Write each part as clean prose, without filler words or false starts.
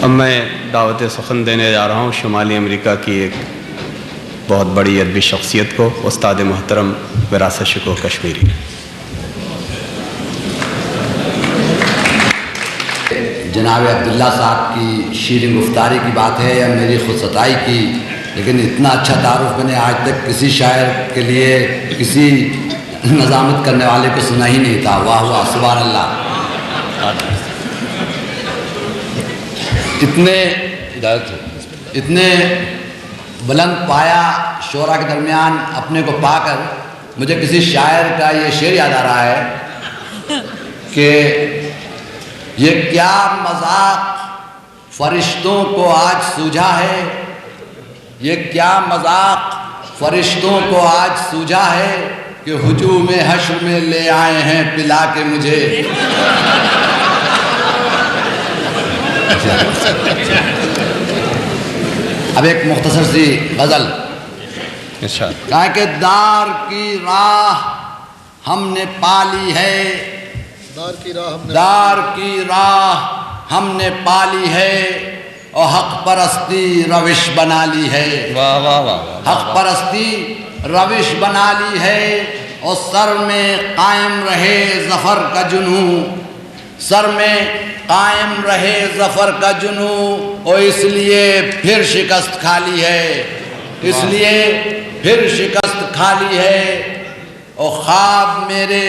اب میں دعوت سخن دینے جا رہا ہوں شمالی امریکہ کی ایک بہت بڑی ادبی شخصیت کو، استاد محترم وراثت شکوہ کشمیری۔ جناب عبداللہ صاحب کی شیریں گفتاری کی بات ہے یا میری خود ستائی کی، لیکن اتنا اچھا تعارف میں نے آج تک کسی شاعر کے لیے کسی نظامت کرنے والے کو سنا ہی نہیں تھا۔ واہ واہ، سبحان اللہ۔ اتنے بلند پایا شعراء کے درمیان اپنے کو پا کر مجھے کسی شاعر کا یہ شعر یاد آ رہا ہے کہ یہ کیا مذاق فرشتوں کو آج سوجھا ہے، یہ کیا مذاق فرشتوں کو آج سوجھا ہے کہ ہجوم حشر میں لے آئے ہیں پلا کے مجھے۔ اب ایک مختصر سی غزل۔ کہا کہ دار کی راہ ہم نے پالی ہے، دار کی راہ ہم نے پالی ہے اور حق پرستی روش بنا لی ہے۔ حق پرستی روش بنا لی ہے اور سر میں قائم رہے ظفر کا جنوں، سر میں قائم رہے ظفر کا جنوں، اور اس لیے پھر شکست کھا لی ہے، اس لیے پھر شکست کھا لی ہے۔ اور خواب میرے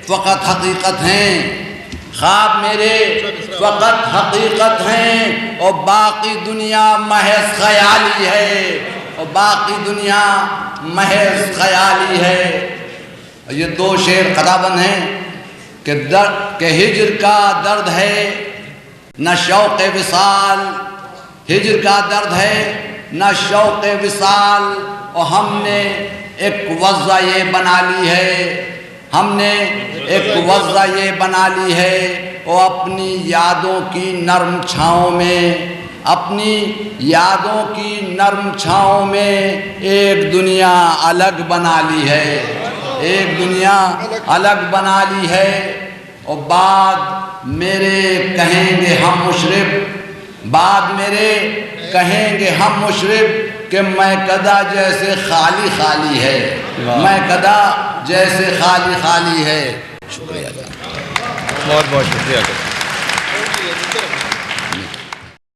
فقط حقیقت ہیں، خواب میرے فقط حقیقت ہیں اور باقی دنیا محض خیالی ہے، اور باقی دنیا محض خیالی ہے۔ یہ دو شعر خطابند ہیں کہ ہجر کا درد ہے نہ شوق وصال، ہجر کا درد ہے نہ شوق وصال، اور ہم نے ایک وضع یہ بنا لی ہے، ہم نے ایک وضع یہ بنا لی ہے، اور اپنی یادوں کی نرم چھاؤں میں، اپنی یادوں کی نرم چھاؤں میں ایک دنیا الگ بنا لی ہے، ایک دنیا الگ بنا لی ہے۔ اور بعد میرے کہیں گے ہم مشرب، بعد میرے کہیں گے ہم مشرب کہ میں کدا جیسے خالی خالی ہے، میں کدا جیسے خالی خالی ہے۔ شکریہ، بہت بہت شکریہ۔